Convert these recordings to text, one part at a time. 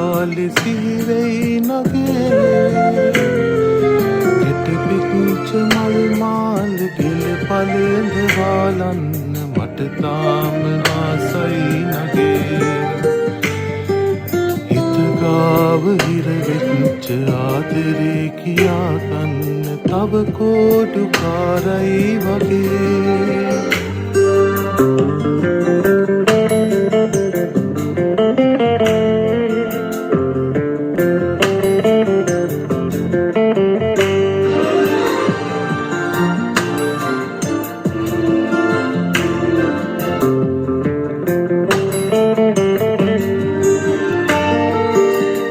පාලි සිහිවෙයි නගේ ගෙට පිච්ච මල් මාල ගෙල පළඳ වාලන්න මට තාම ආසයි නගේ හිත ගාව හිරවෙච්ච ආදරේ කියාගන්න තව කෝඩු කාරයි වගේ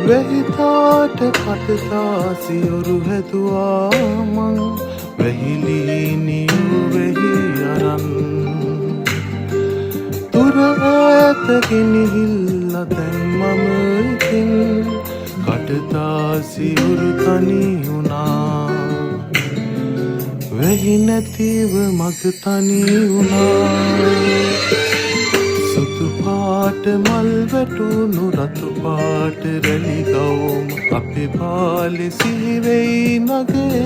වෙහිතාට කටතා සියුරු හැදුවා මං වැහිලීනියු වෙහි අරන් තුර ඈත ගෙනහිල්ල දැන් මම ඉතින් කටතා සියුරු තනි වුණා වෙහි නැතිව මග තනි වුණා සුදු පාට මල් වැටුණු රතු පාට රැලි ගවුම් අපේ පාලි සිහිවෙයි නගේ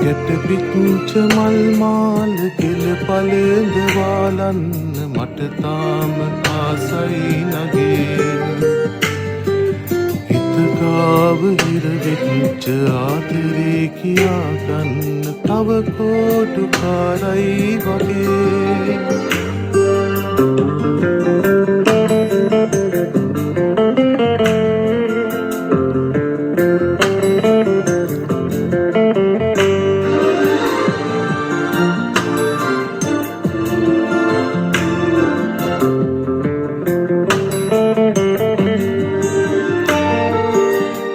ගැට පිච්ච මල් මාල ගෙල පළඳ වාලන්න මට තාම ආසයි නගේ හිත ගාව හිරවෙච්ච ආදරේ කියාගන්න තව කෝටු කාරයි වගේ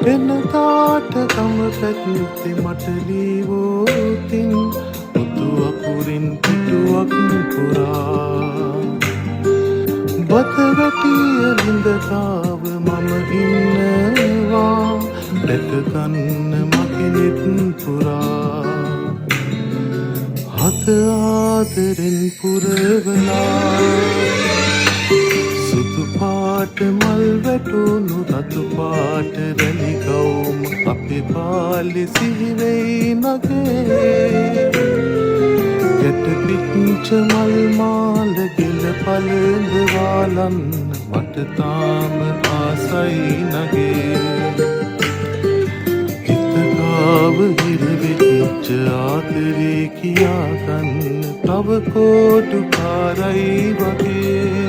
එනතාට කම පැත්ති මට ලීවෝතින් මුතු අකුරින් පිටුවක් පුරා බත වැටිය ලිඳකාව මම ඉන්නවා දැකගන්න මගෙනෙත් පුරා හත ආදරෙන් පුරවලා සුදු පාට මල් වැටුණු රතු පාට රැලි ගවුම් අපේ පාලි සිහිවෙයි නගේ ගැට පිච්ච මල් මාල ගෙල පළඳ වාලන්න මට තාම ආසයි නගේ හිත ගාව හිරවෙච්ච ආදරේ කියාගන්න තව කෝටු කාරයි වගේ